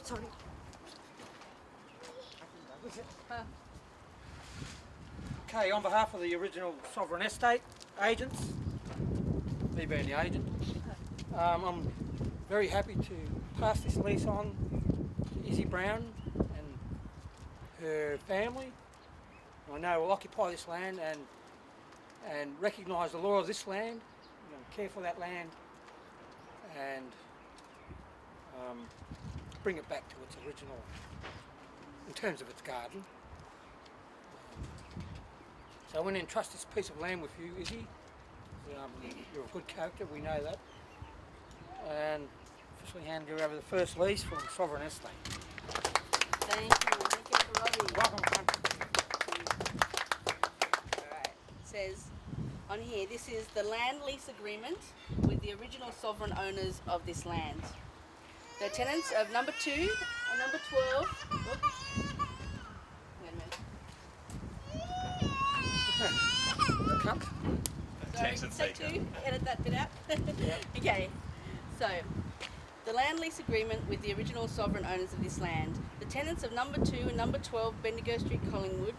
sorry. Okay, on behalf of the original Sovereign Estate agents, me being the agent, I'm very happy to pass this lease on to Izzy Brown and her family. I know we'll occupy this land and recognise the law of this land, care for that land, and bring it back to its original, in terms of its garden. So I want to entrust this piece of land with you, Izzy. You're a good character, we know that. And officially hand you over the first lease from Sovereign Estate. Thank you, Robbie. Welcome. Alright, it says on here, this is the land lease agreement with the original sovereign owners of this land. The tenants of number 2 and number 12. Whoop. Wait a minute. Sorry, take 2, edit that bit out. Okay, so the land lease agreement with the original sovereign owners of this land. The tenants of number 2 and number 12 Bendigo St, Collingwood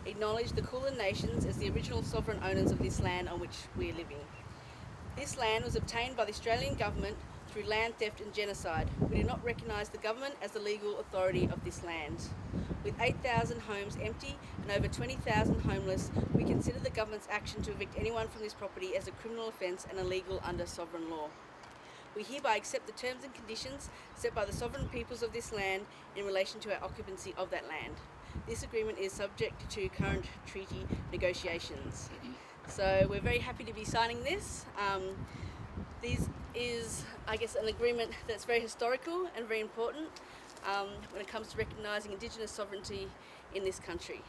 acknowledge the Kulin Nations as the original sovereign owners of this land on which we are living. This land was obtained by the Australian government through land theft and genocide. We do not recognise the government as the legal authority of this land. With 8,000 homes empty and over 20,000 homeless, we consider the government's action to evict anyone from this property as a criminal offence and illegal under sovereign law. We hereby accept the terms and conditions set by the sovereign peoples of this land in relation to our occupancy of that land. This agreement is subject to current treaty negotiations. So we're very happy to be signing this. This is, I guess, an agreement that's very historical and very important when it comes to recognising Indigenous sovereignty in this country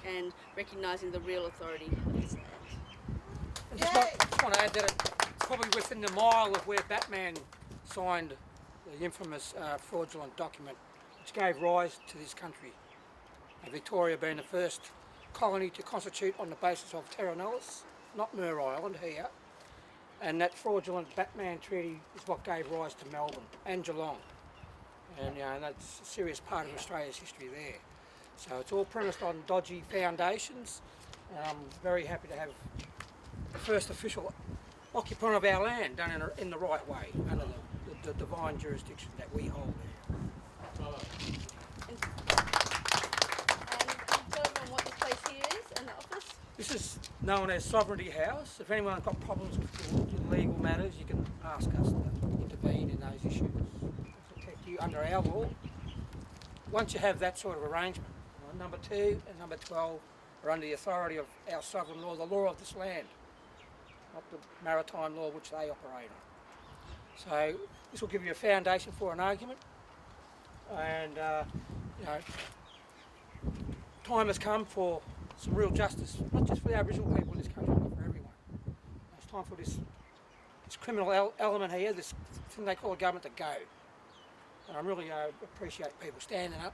and recognising the real authority of this land. I just want to add that it's probably within the mile of where Batman signed the infamous fraudulent document which gave rise to this country. Victoria being the first colony to constitute on the basis of Terra Nullius, not Mer Island here. And that fraudulent Batman Treaty is what gave rise to Melbourne and Geelong. And that's a serious part of Australia's history there. So it's all premised on dodgy foundations. And I'm very happy to have the first official occupant of our land done in the right way, under the divine jurisdiction that we hold there. And tell everyone what this place here is and the office. This is known as Sovereignty House. If anyone's got problems with your legal matters, you can ask us to intervene in those issues, to protect you under our law. Once you have that sort of arrangement, number 2 and number 12 are under the authority of our sovereign law, the law of this land, not the maritime law which they operate on. So this will give you a foundation for an argument, and time has come for some real justice, not just for the Aboriginal people in this country, but for everyone. It's time for this criminal element here, this thing they call a government, to go. And I really appreciate people standing up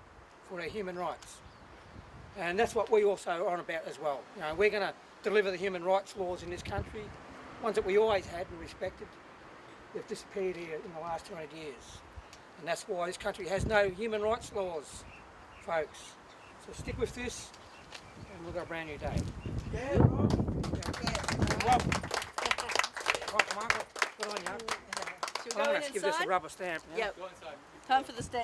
for their human rights. And that's what we also are on about as well. We're going to deliver the human rights laws in this country, ones that we always had and respected. They've disappeared here in the last 200 years. And that's why this country has no human rights laws, folks. So stick with this, and we've got a brand new day. Yeah, Rob. Welcome, Uncle. Good on you. Should we go in and give this a sign? rubber stamp. Yep. Time for the stamp.